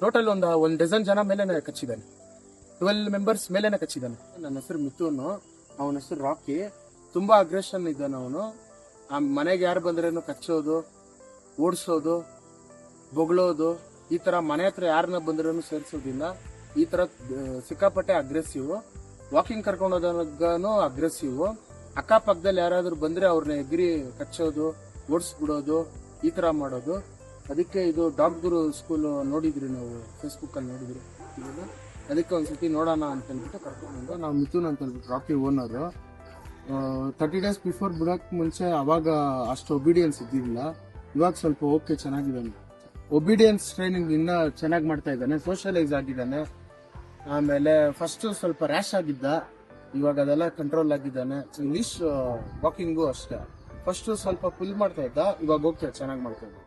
Total ಒಂದ್ dozen ಜನ ಮೇಲೆನೆ ಕಚ್ಚಿದ್ದಾನೆ. 12 ಮೆಂಬರ್ಸ್ ಮೇಲೆನೆ ಕಚ್ಚಿದ್ದಾನೆ. ನನ್ನ ಹೆಸರು ಮಿಥುನ್, ಅವನ ಹೆಸರು ರಾಕಿ. ತುಂಬಾ ಅಗ್ರೆಷನ್ ಇದ್ದಾನೆ ಅವನು. ಆ ಮನೆಗೆ ಯಾರು ಬಂದ್ರೇನು ಕಚ್ಚೋದು, ಓಡಿಸೋದು, ಬೊಗಳೋದು, ಈ ತರ ಮನೆ ಹತ್ರ ಯಾರನ್ನ ಬಂದ್ರೂ ಸೇರಿಸೋದಿಲ್ಲ. ಈ ತರ ಸಿಕ್ಕಾಪಟ್ಟೆ ಅಗ್ರೆಸಿವ್. ವಾಕಿಂಗ್ ಕರ್ಕೊಂಡು ಹೋದಾಗನು ಅಗ್ರೆಸಿವ್. ಅಕ್ಕಪಕ್ಕದಲ್ಲಿ ಯಾರಾದ್ರೂ ಬಂದ್ರೆ ಅವ್ರನ್ನ ಎಗ್ರಿ ಕಚ್ಚೋದು, ಓಡಿಸ್ಬಿಡೋದು, ಈ ತರ ಮಾಡೋದು. ಅದಕ್ಕೆ ಇದು ಡಾಗ್ ಗುರು ಸ್ಕೂಲ್ ನೋಡಿದ್ರಿ, ನಾವು ಫೇಸ್ಬುಕ್ ಅಲ್ಲಿ ನೋಡಿದ್ರಿ. ಅದಕ್ಕೆ ಒಂದ್ಸತಿ ನೋಡೋಣ ಅಂತ ಹೇಳ್ಬಿಟ್ಟು ಕರ್ಕೊಂಡು ನಾವು ಮಿಥುನ್ ಅಂತ ಹೇಳ್ಬಿಟ್ಟು ರಾಕಿ ಓನರು. 30 days ಬಿಫೋರ್ ಬಿಡೋಕ್ ಮುಂಚೆ ಅವಾಗ ಅಷ್ಟು ಒಬಿಡಿಯನ್ಸ್ ಇದ್ದಿಲ್ಲ. ಇವಾಗ ಸ್ವಲ್ಪ ಓಕೆ ಚೆನ್ನಾಗಿದ್ದಾನೆ. ಒಬಿಡಿಯನ್ಸ್ ಟ್ರೈನಿಂಗ್ ಇನ್ನ ಚೆನ್ನಾಗಿ ಮಾಡ್ತಾ ಇದ್ದಾನೆ. ಸೋಷಿಯಲೈಸ್ ಆಗಿದ್ದಾನೆ. ಆಮೇಲೆ ಫಸ್ಟ್ ಸ್ವಲ್ಪ ರ್ಯಾಶ್ ಆಗಿದ್ದ, ಇವಾಗ ಅದೆಲ್ಲ ಕಂಟ್ರೋಲ್ ಆಗಿದ್ದಾನೆ. ಇಂಗ್ಲಿಷ್ ವಾಕಿಂಗು ಅಷ್ಟೇ. ಫಸ್ಟ್ ಸ್ವಲ್ಪ ಫುಲ್ ಮಾಡ್ತಾ ಇದ್ದ, ಇವಾಗ ಓಕೆ ಚೆನ್ನಾಗಿ ಮಾಡ್ತಾ ಇದ್ದ.